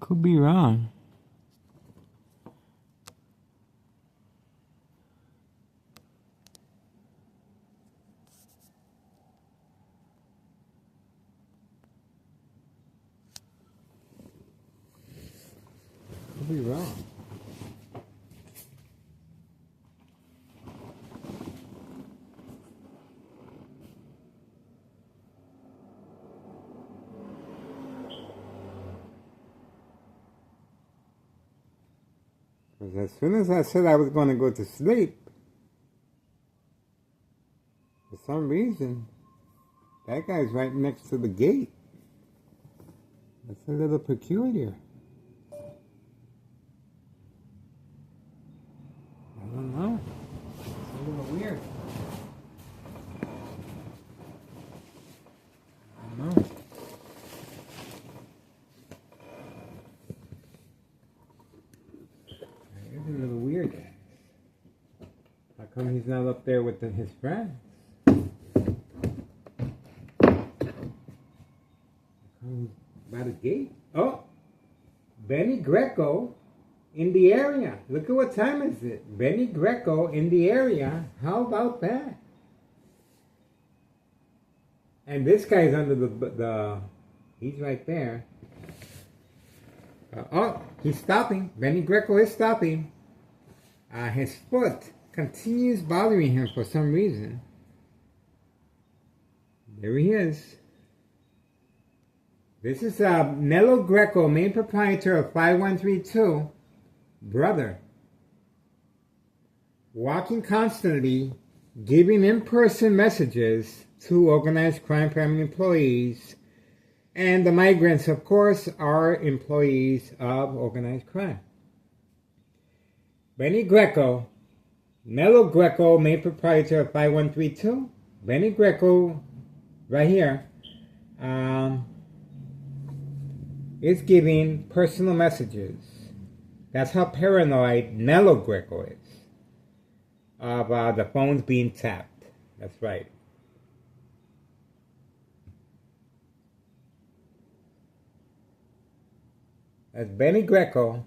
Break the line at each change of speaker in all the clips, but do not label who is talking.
Could be wrong. Could be wrong. Because as soon as I said I was going to go to sleep, for some reason, that guy's right next to the gate. That's a little peculiar. I don't know. It's a little weird. I don't know. It's a little weird. How come he's not up there with his friends? By the gate. Oh, Benny Greco in the area. Look at what time is it. Benny Greco in the area. How about that? And this guy's under the he's right there. Oh, he's stopping. Benny Greco is stopping. His foot continues bothering him for some reason. There he is. This is Nello Greco, main proprietor of 5132, brother. Walking constantly, giving in-person messages to organized crime family employees. And the migrants, of course, are employees of organized crime. Benny Greco, Nello Greco, main proprietor of 5132. Benny Greco, right here, is giving personal messages. That's how paranoid Nello Greco is of the phones being tapped. That's right. That's Benny Greco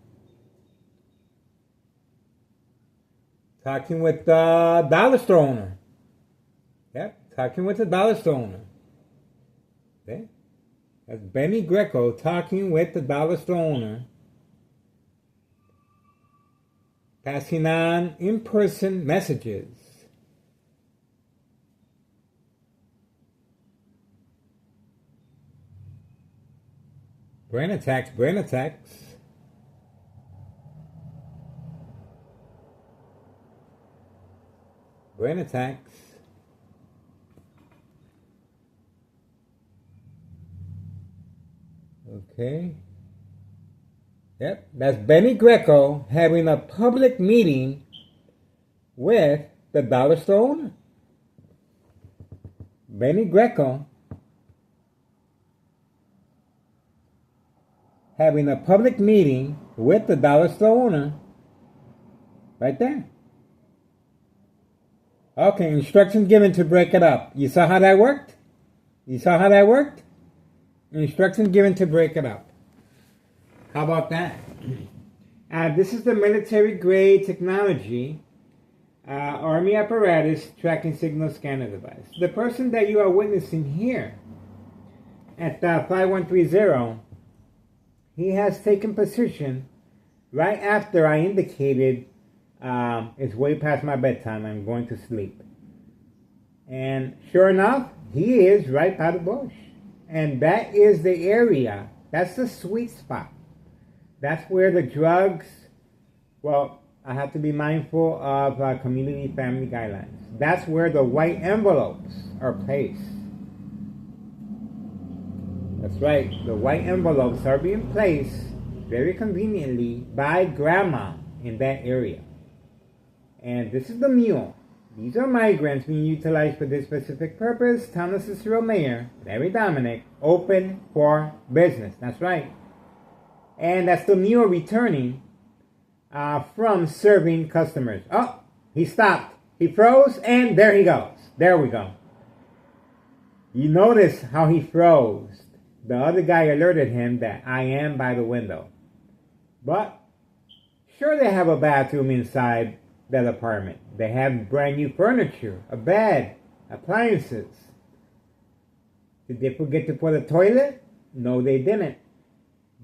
talking with the dollar store owner. Yep, talking with the dollar store owner. Okay? That's Benny Greco talking with the dollar store owner, passing on in-person messages. Brain attacks, brain attacks. Brain attacks. Okay. Yep, that's Benny Greco having a public meeting with the dollar store owner. Benny Greco having a public meeting with the dollar store owner. Right there. Okay, instructions given to break it up. You saw how that worked? You saw how that worked? Instructions given to break it up. How about that? This is the military-grade technology, Army apparatus tracking signal scanner device. The person that you are witnessing here at 5130, he has taken position right after I indicated it's way past my bedtime, I'm going to sleep. And sure enough, he is right by the bush. And that is the area, that's the sweet spot. That's where the drugs, well, I have to be mindful of community family guidelines. That's where the white envelopes are placed. That's right, the white envelopes are being placed very conveniently by grandma in that area. And this is the mule. These are migrants being utilized for this specific purpose. Town Cicero Mayor, Larry Dominic, open for business. That's right. And that's the mule returning from serving customers. Oh, he stopped. He froze, and there he goes. There we go. You notice how he froze. The other guy alerted him that I am by the window. But sure, they have a bathroom inside that apartment. They have brand new furniture, a bed, appliances. Did they forget to put a toilet? No, they didn't.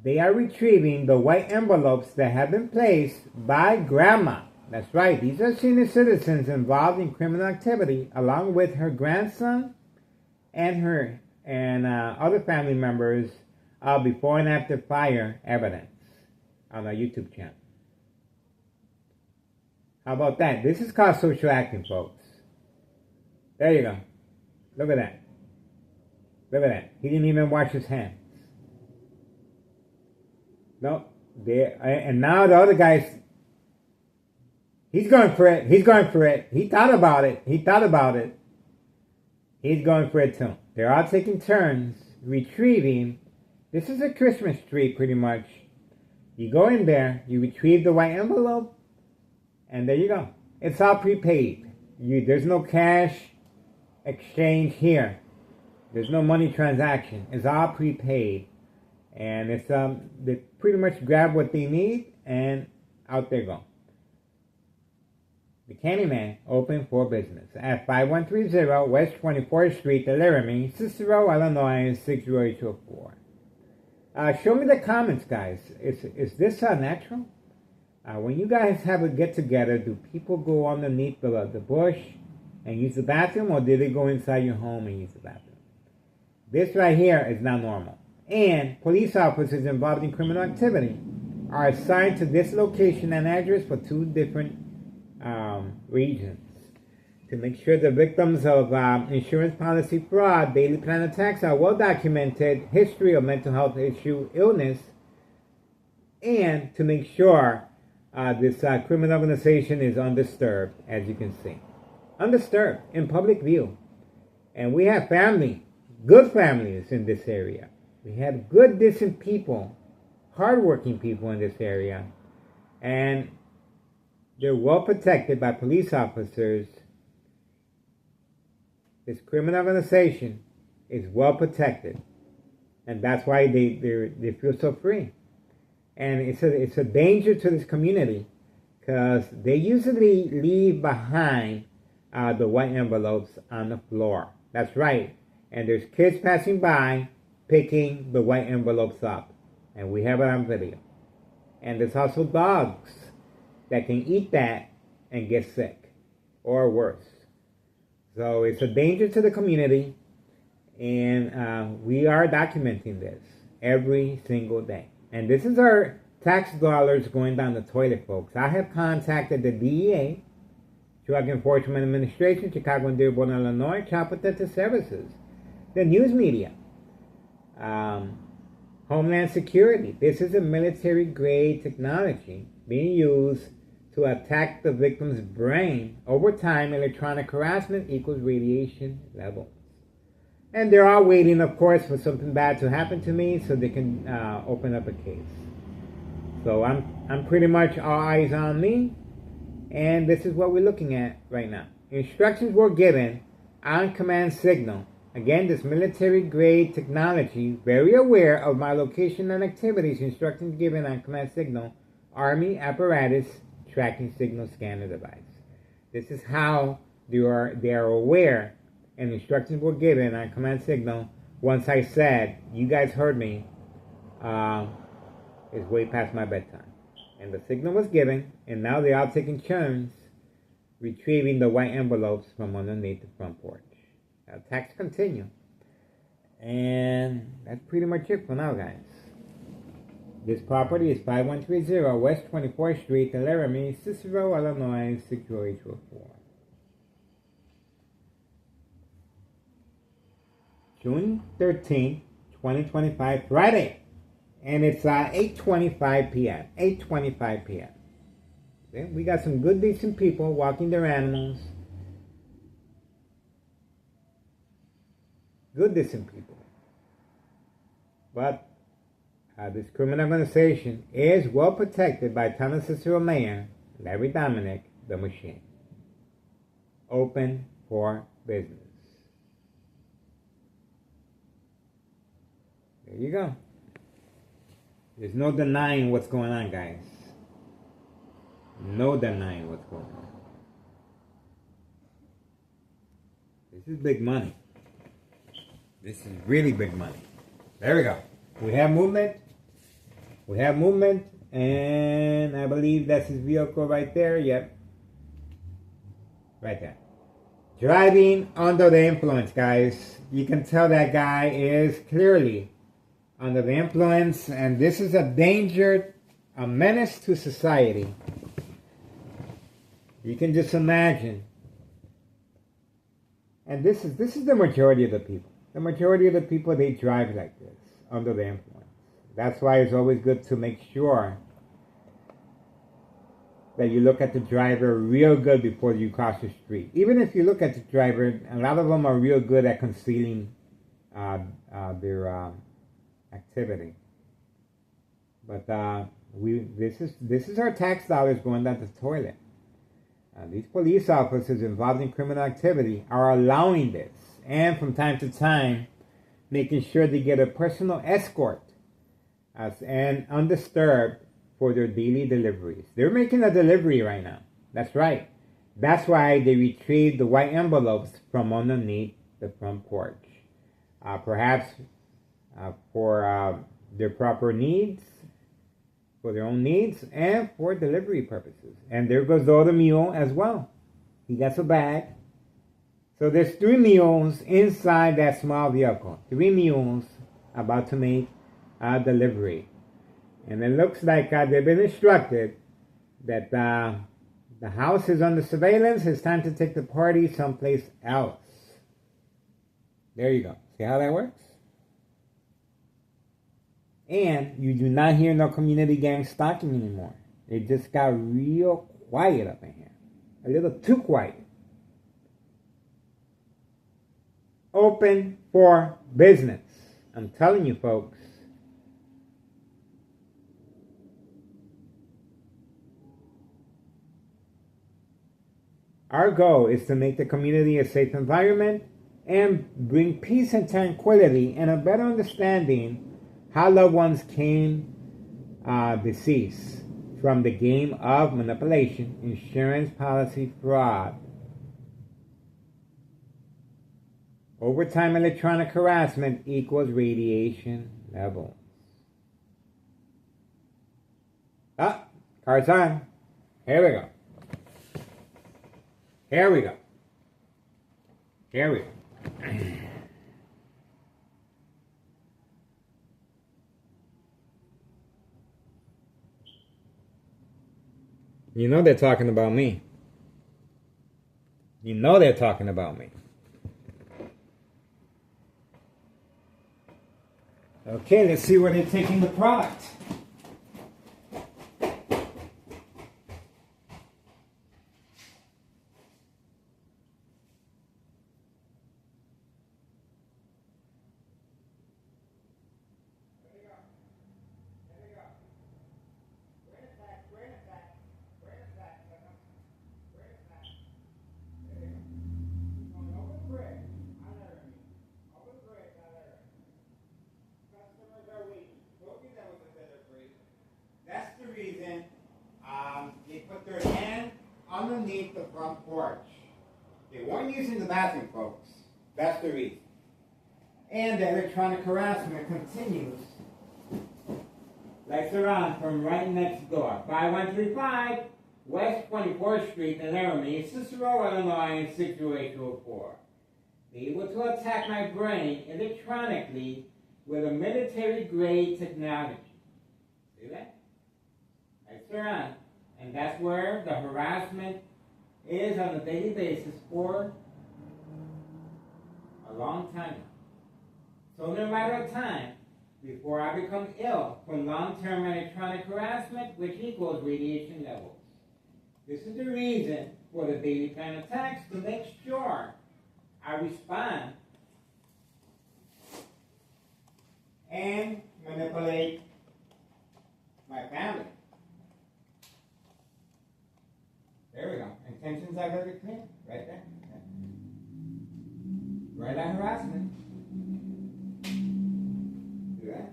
They are retrieving the white envelopes that have been placed by Grandma. That's right, these are senior citizens involved in criminal activity, along with her grandson and her and other family members before and after fire evidence on our YouTube channel. How about that? This is called social acting, folks. There you go. Look at that. Look at that. He didn't even wash his hands. No. And now the other guy's, he's going for it. He's going for it. He thought about it. He thought about it. He's going for it too. They're all taking turns retrieving. This is a Christmas tree, pretty much. You go in there, you retrieve the white envelope, and there you go. It's all prepaid. There's no cash exchange here. There's no money transaction. It's all prepaid. And it's they pretty much grab what they need and out they go. The Candyman open for business at 5130 West 24th Street, Laramie, Cicero, Illinois 60824. Show me the comments, guys. Is this natural? When you guys have a get-together, do people go underneath the bush and use the bathroom, or do they go inside your home and use the bathroom? This right here is not normal. And police officers involved in criminal activity are assigned to this location and address for 2 different regions to make sure the victims of insurance policy fraud, daily plan attacks are well documented, history of mental health issue, illness, and to make sure this criminal organization is undisturbed, as you can see. Undisturbed, in public view. And we have family, good families in this area. We have good, decent people, hardworking people in this area. And they're well protected by police officers. This criminal organization is well protected. And that's why they feel so free. And it's a danger to this community because they usually leave behind the white envelopes on the floor. That's right. And there's kids passing by picking the white envelopes up. And we have it on video. And there's also dogs that can eat that and get sick or worse. So it's a danger to the community. And we are documenting this every single day. And this is our tax dollars going down the toilet, folks. I have contacted the DEA, Drug Enforcement Administration, Chicago and Dearborn, Illinois, Child Protective Services, the news media, Homeland Security. This is a military-grade technology being used to attack the victim's brain. Over time, electronic harassment equals radiation levels. And they're all waiting, of course, for something bad to happen to me so they can open up a case. So I'm pretty much all eyes on me. And this is what we're looking at right now. Instructions were given on command signal. Again, this military-grade technology, very aware of my location and activities, instructions given on command signal, Army apparatus tracking signal scanner device. This is how they are aware, and instructions were given on command signal. Once I said, you guys heard me, it's way past my bedtime. And the signal was given, and now they're all taking turns retrieving the white envelopes from underneath the front porch. Attacks continue. And that's pretty much it for now, guys. This property is 5130 West 24th Street, Laramie, Cicero, Illinois 60824. June 13th, 2025, Friday. And it's 8:25 p.m. 8:25 p.m. Okay? We got some good, decent people walking their animals. Good, decent people. But this criminal organization is well protected by Town of Cicero Mayor Larry Dominic, the Machine. Open for business. There you go. There's no denying what's going on, guys. No denying what's going on. This is big money. This is really big money. There we go. We have movement. We have movement. And I believe that's his vehicle right there. Yep. Right there. Driving under the influence, guys. You can tell that guy is clearly under the influence. And this is a danger, a menace to society. You can just imagine. And this is the majority of the people. The majority of the people, they drive like this, under the influence. That's why it's always good to make sure that you look at the driver real good before you cross the street. Even if you look at the driver, a lot of them are real good at concealing their activity. But this is our tax dollars going down the toilet. These police officers involved in criminal activity are allowing this, and from time to time, making sure they get a personal escort and undisturbed for their daily deliveries. They're making a delivery right now. That's right. That's why they retrieved the white envelopes from underneath the front porch. Perhaps for their proper needs, for their own needs, and for delivery purposes. And there goes the other mule as well. He gets a bag. So there's 3 mules inside that small vehicle. 3 mules about to make a delivery. And it looks like they've been instructed that the house is under surveillance. It's time to take the party someplace else. There you go. See how that works? And you do not hear no community gang stalking anymore. It just got real quiet up in here. A little too quiet. Open for business. I'm telling you, folks. Our goal is to make the community a safe environment and bring peace and tranquility and a better understanding how loved ones came deceased from the game of manipulation, insurance policy fraud, overtime electronic harassment equals radiation levels. Cards on. Here we go. Here we go. Here we go. You know they're talking about me. You know they're talking about me. Okay, let's see where they're taking the product. That's the reason they put their hand underneath the front porch. They weren't using the bathroom, folks. That's the reason. And the electronic harassment continues. Lights are on from right next door. 5135 West 24th Street in Laramie, Cicero, Illinois, 60804. They were able to attack my brain electronically with a military-grade technology. See that? Lights are on. And that's where the harassment is on a daily basis for a long time. So no matter of time, before I become ill from long-term electronic harassment, which equals radiation levels. This is the reason for the daily plan attacks, to make sure I respond and manipulate my family. There we go. Intentions are very clear. Right there. Right on harassment. See that?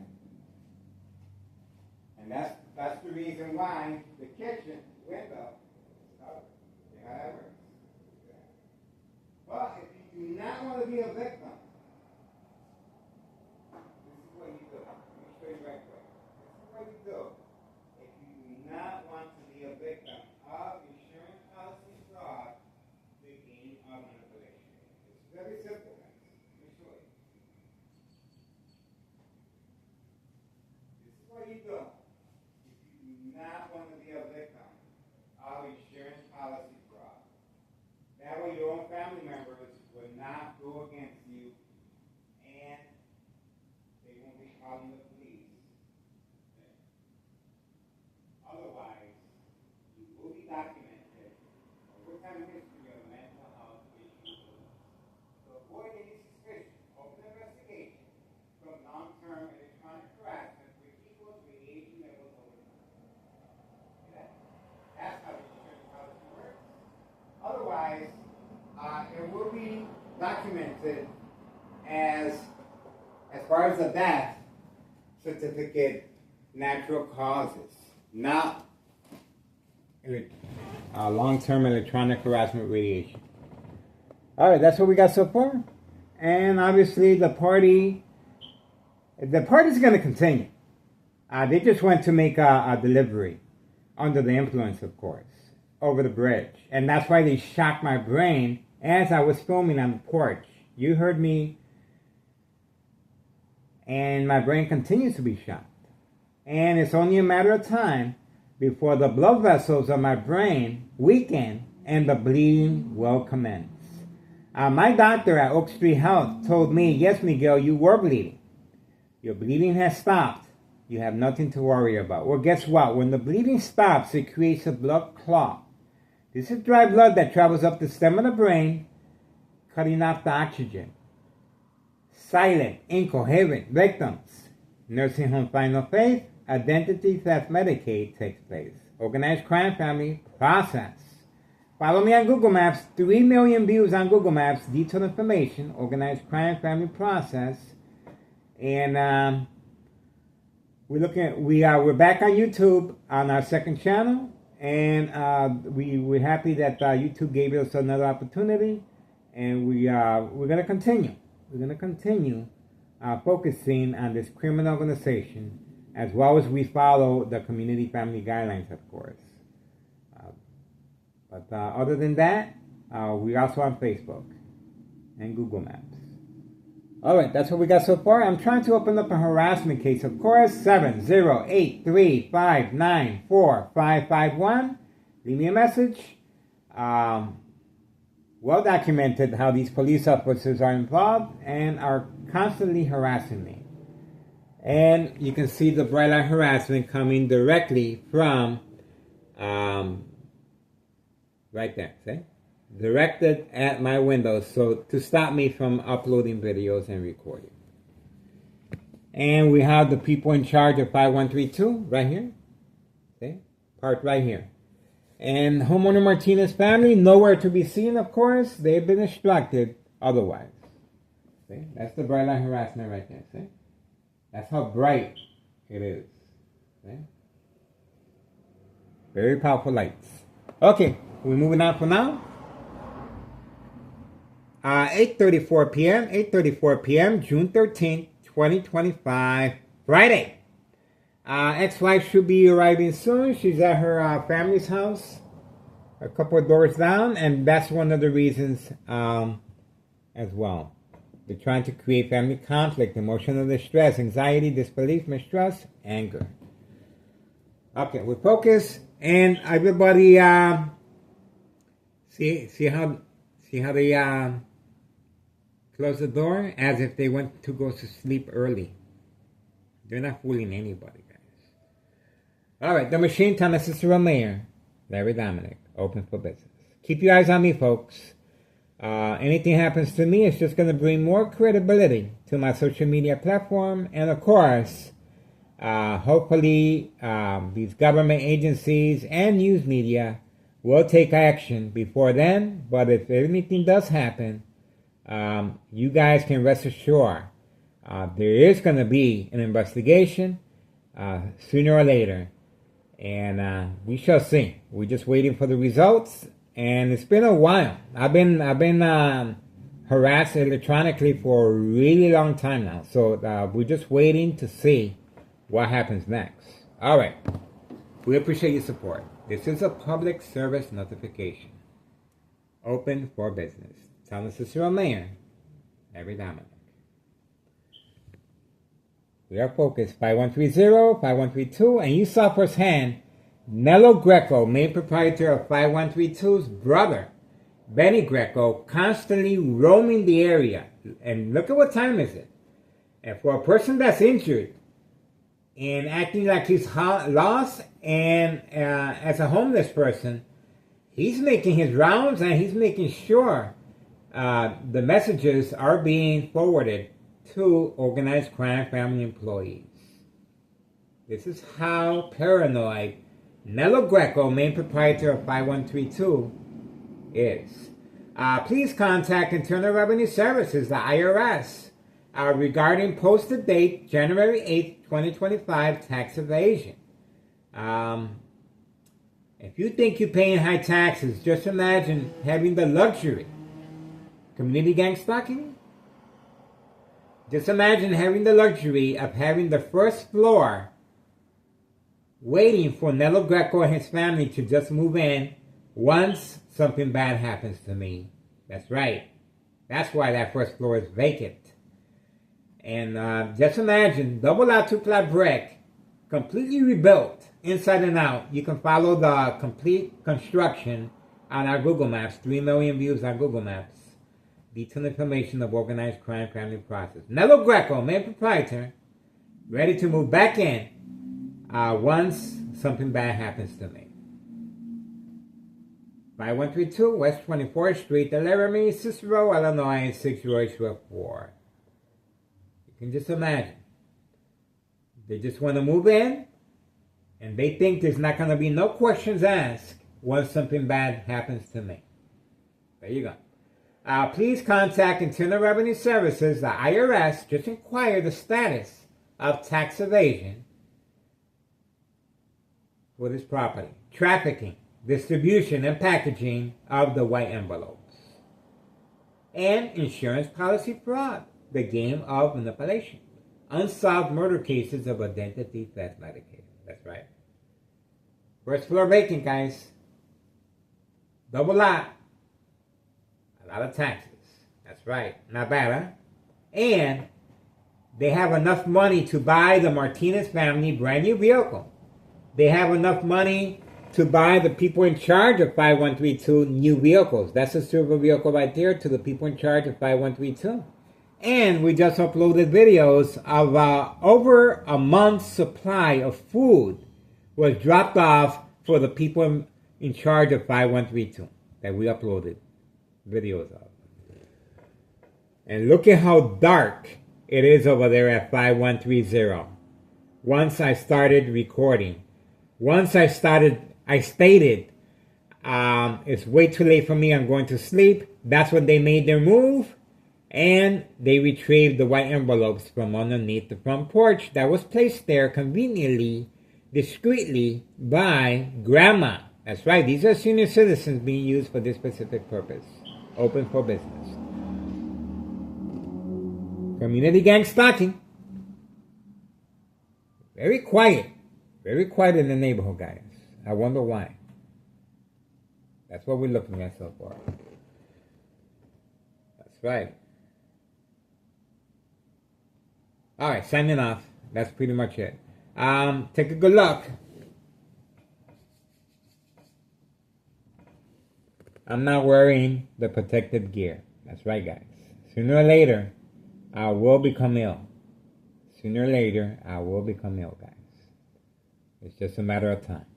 as far as the death certificate, natural causes, not long-term electronic harassment radiation. All right, that's what we got so far. And obviously the party's going to continue. They just went to make a delivery under the influence, of course, over the bridge. And that's why they shocked my brain as I was filming on the porch. You heard me, and my brain continues to be shocked. And it's only a matter of time before the blood vessels of my brain weaken and the bleeding will commence. My doctor at Oak Street Health told me, yes, Miguel, you were bleeding. Your bleeding has stopped. You have nothing to worry about. Well, guess what? When the bleeding stops, it creates a blood clot. This is dry blood that travels up the stem of the brain, cutting off the oxygen. Silent, incoherent victims. Nursing home final phase, identity theft Medicaid takes place. Organized crime family process. Follow me on Google Maps. 3 million views on Google Maps. Detailed information. Organized crime family process. And we're back on YouTube on our second channel, and we're happy that YouTube gave us another opportunity, and we're gonna continue. We're gonna continue focusing on this criminal organization, as well as we follow the community family guidelines, of course. But other than that, we're also on Facebook and Google Maps. All right, that's what we got so far. I'm trying to open up a harassment case, of course. 70835945551. Leave me a message. Well documented how these police officers are involved and are constantly harassing me. And you can see the bright light harassment coming directly from right there, see? Directed at my windows, so to stop me from uploading videos and recording. And we have the people in charge of 5132 right here. See? Parked right here. And homeowner Martinez family, nowhere to be seen, of course. They've been instructed otherwise. See? That's the bright light harassment right there. See? That's how bright it is. See? Very powerful lights. Okay, we're moving on for now. 8:34 p.m., June 13th, 2025, Friday. Ex-wife should be arriving soon. She's at her family's house, a couple of doors down, and that's one of the reasons as well. They're trying to create family conflict, emotional distress, anxiety, disbelief, mistrust, anger. Okay, we focus, and everybody see how they close the door as if they went to go to sleep early. They're not fooling anybody, guys. All right, the machine time assistant mayor, Larry Dominic, open for business. Keep your eyes on me, folks. Anything happens to me, it's just going to bring more credibility to my social media platform. And of course, hopefully, these government agencies and news media will take action before then. But if anything does happen, you guys can rest assured there is going to be an investigation sooner or later, and we shall see. We're just waiting for the results, and it's been a while. I've been harassed electronically for a really long time now, so we're just waiting to see what happens next. All right, we appreciate your support. This is a public service notification. Open for business. Town Assistant Mayor, Larry Dominic. We are focused. 5130, 5132, and you saw firsthand Nello Greco, main proprietor of 5132's brother, Benny Greco, constantly roaming the area. And look at what time is it. And for a person that's injured and acting like he's lost and as a homeless person, he's making his rounds and he's making sure the messages are being forwarded to organized crime family employees. This is how paranoid Nello Greco, main proprietor of 5132, is. Please contact Internal Revenue Services, the IRS, regarding posted date January 8th, 2025 tax evasion. If you think you're paying high taxes, just imagine having the luxury. Community gang stalking? Just imagine having the luxury of having the first floor waiting for Nello Greco and his family to just move in once something bad happens to me. That's right. That's why that first floor is vacant. And just imagine, double out 2-flat brick, completely rebuilt, inside and out. You can follow the complete construction on our Google Maps. 3 million views on Google Maps. Detailed information of organized crime family process. Nello Greco, main proprietor, ready to move back in once something bad happens to me. 5132 West 24th Street, Laramie, Cicero, Illinois, 60824. You can just imagine. They just want to move in, and they think there's not going to be no questions asked once something bad happens to me. There you go. Please contact Internal Revenue Services, the IRS, just inquire the status of tax evasion for this property. Trafficking, distribution, and packaging of the white envelopes. And insurance policy fraud, the game of manipulation. Unsolved murder cases of identity theft medicated. That's right. First floor vacant, guys. Double lot. A lot of taxes. That's right. Not bad, huh? And they have enough money to buy the Martinez family brand new vehicle. They have enough money to buy the people in charge of 5132 new vehicles. That's a silver vehicle right there to the people in charge of 5132. And we just uploaded videos of over a month's supply of food was dropped off for the people in charge of 5132 that we uploaded videos of. And look at how dark it is over there at 5130. Once I started recording, I stated, it's way too late for me, I'm going to sleep. That's when they made their move. And they retrieved the white envelopes from underneath the front porch that was placed there conveniently, discreetly by Grandma. That's right, these are senior citizens being used for this specific purpose. Open for business. Community gang stalking. Very quiet in the neighborhood, guys. I wonder why. That's what we're looking at so far. That's right. Alright, signing off. That's pretty much it. Take a good look. I'm not wearing the protective gear. That's right, guys. Sooner or later, I will become ill. Sooner or later, I will become ill, guys. It's just a matter of time.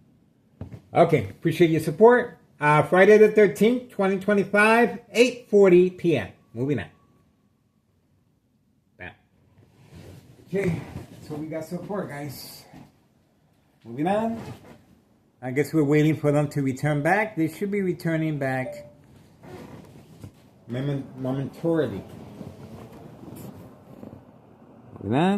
Okay, appreciate your support. Friday the 13th, 2025, 8:40 p.m. Moving on. Bam. Okay, so we got support, guys. Moving on. I guess we're waiting for them to return back. They should be returning back momentarily. Moving on.